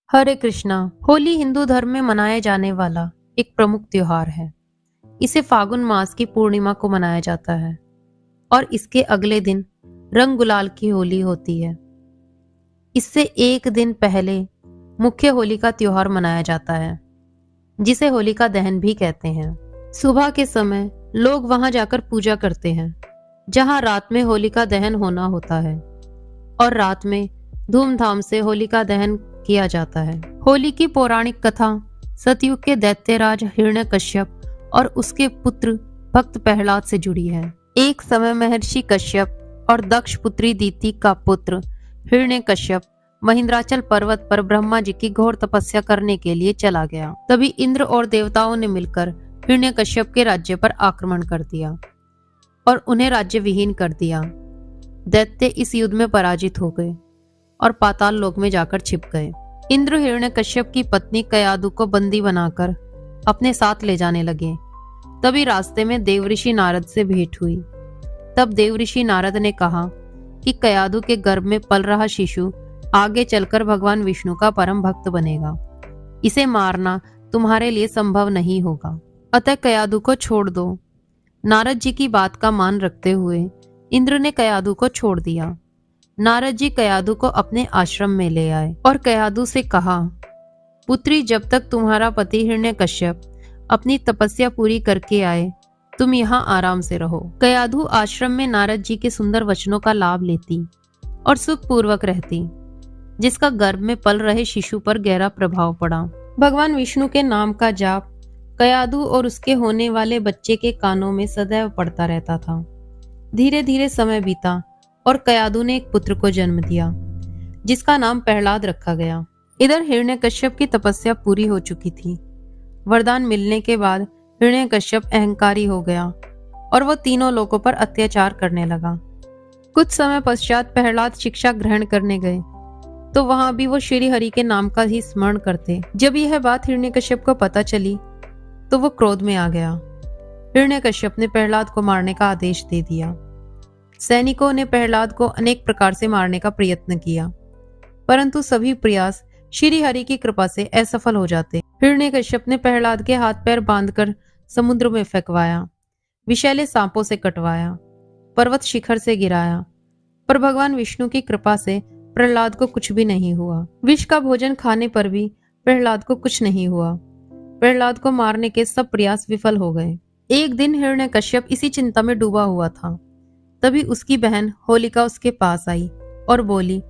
हरे कृष्णा। होली हिंदू धर्म में मनाया जाने वाला एक प्रमुख त्योहार है। इसे फागुन मास की पूर्णिमा को मनाया जाता है और इसके अगले दिन रंग गुलाल की होली होती है। इससे एक दिन पहले मुख्य होली का त्योहार मनाया जाता है, जिसे होलिका दहन भी कहते हैं। सुबह के समय लोग वहां जाकर पूजा करते हैं, जहां रात में होलिका दहन होना होता है और रात में धूमधाम से होलिका दहन किया जाता है। होली की पौराणिक कथा सतयुग के दैत्यराज हिरण्यकश्यप और उसके पुत्र भक्त प्रहलाद से जुड़ी है। एक समय महर्षि कश्यप और दक्ष पुत्री दीति का पुत्र हिरण्यकश्यप महिंद्राचल पर्वत पर ब्रह्मा जी की घोर तपस्या करने के लिए चला गया। तभी इंद्र और देवताओं ने मिलकर हिरण्यकश्यप के राज्य पर आक्रमण कर दिया और उन्हें राज्य विहीन कर दिया। दैत्य इस युद्ध में पराजित हो गए और पाताल लोक में जाकर छिप गए। इंद्र हिरण्यकश्यप की पत्नी कयादु को बंदी बनाकर अपने साथ ले जाने लगे। तभी रास्ते में देवऋषि नारद से भेंट हुई। तब देवऋषि नारद ने कहा कि कयादु के गर्भ में पल रहा शिशु आगे चलकर भगवान विष्णु का परम भक्त बनेगा। इसे मारना तुम्हारे लिए संभव नहीं होगा, अतः कयादु को छोड़ दो। नारद जी की बात का मान रखते हुए इंद्र ने कयादु को छोड़ दिया। नारद जी कयादु को अपने आश्रम में ले आए और कयादु से कहा, पुत्री, जब तक तुम्हारा पति हिरण्यकश्यप अपनी तपस्या पूरी करके आए, तुम यहाँ आराम से रहो। कयादु आश्रम में नारद जी के सुंदर वचनों का लाभ लेती और सुखपूर्वक रहती, जिसका गर्भ में पल रहे शिशु पर गहरा प्रभाव पड़ा। भगवान विष्णु के नाम का जाप कयादु और उसके होने वाले बच्चे के कानों में सदैव पड़ता रहता था। धीरे धीरे समय बीता और कयादु ने एक पुत्र को जन्म दिया, जिसका नाम प्रहलाद रखा गया। इधर हिरण्यकश्यप की तपस्या पूरी हो चुकी थी। वरदान मिलने के बाद हिरण्यकश्यप अहंकारी हो गया और वो तीनों लोगों पर अत्याचार करने लगा। कुछ समय पश्चात प्रहलाद शिक्षा ग्रहण करने गए तो वहां भी वो श्री हरि के नाम का ही स्मरण करते। जब यह बात हिरण्यकश्यप को पता चली तो वो क्रोध में आ गया। हिरण्यकश्यप ने प्रहलाद को मारने का आदेश दे दिया। सैनिकों ने प्रहलाद को अनेक प्रकार से मारने का प्रयत्न किया, परंतु सभी प्रयास श्री हरि की कृपा से असफल हो जाते। हिरण्यकश्यप ने प्रहलाद के हाथ पैर बांधकर समुद्र में फेंकवाया, विषैले सांपों से कटवाया, पर्वत शिखर से गिराया, पर भगवान विष्णु की कृपा से प्रहलाद को कुछ भी नहीं हुआ। विष का भोजन खाने पर भी प्रहलाद को कुछ नहीं हुआ। प्रहलाद को मारने के सब प्रयास विफल हो गए। एक दिन हिरण्यकश्यप इसी चिंता में डूबा हुआ था। तभी उसकी बहन होलिका उसके पास आई और बोली,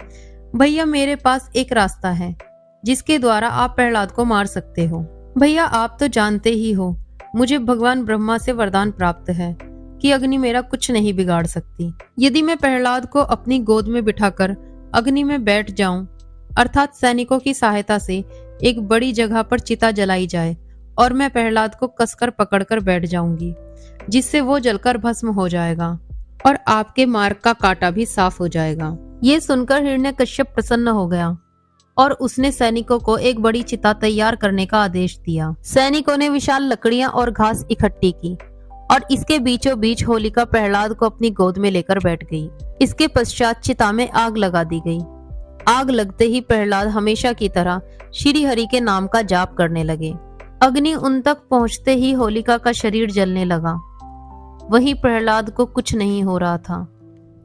भैया, मेरे पास एक रास्ता है जिसके द्वारा आप प्रहलाद को मार सकते हो। भैया, आप तो जानते ही हो, मुझे भगवान ब्रह्मा से वरदान प्राप्त है कि अग्नि मेरा कुछ नहीं बिगाड़ सकती। यदि मैं प्रहलाद को अपनी गोद में बिठाकर अग्नि में बैठ जाऊं, अर्थात सैनिकों की सहायता से एक बड़ी जगह पर चिता जलाई जाए और मैं प्रहलाद को कसकर पकड़कर बैठ जाऊंगी, जिससे वो जलकर भस्म हो जाएगा और आपके मार्ग का कांटा भी साफ हो जाएगा। ये सुनकर हिरण्यकश्यप प्रसन्न हो गया और उसने सैनिकों को एक बड़ी चिता तैयार करने का आदेश दिया। सैनिकों ने विशाल लकड़ियां और घास इकट्ठी की और इसके बीचों बीच होलिका प्रहलाद को अपनी गोद में लेकर बैठ गई। इसके पश्चात चिता में आग लगा दी गई। आग लगते ही प्रहलाद हमेशा की तरह श्री हरि के नाम का जाप करने लगे। अग्नि उन तक पहुंचते ही होलिका का शरीर जलने लगा। वहीं प्रहलाद को कुछ नहीं हो रहा था,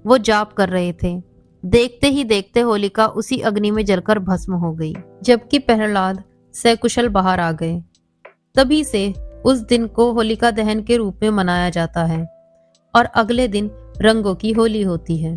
वो जाप कर रहे थे। देखते ही देखते होलिका उसी अग्नि में जलकर भस्म हो गई, जबकि प्रहलाद सकुशल बाहर आ गए। तभी से उस दिन को होलिका दहन के रूप में मनाया जाता है और अगले दिन रंगों की होली होती है।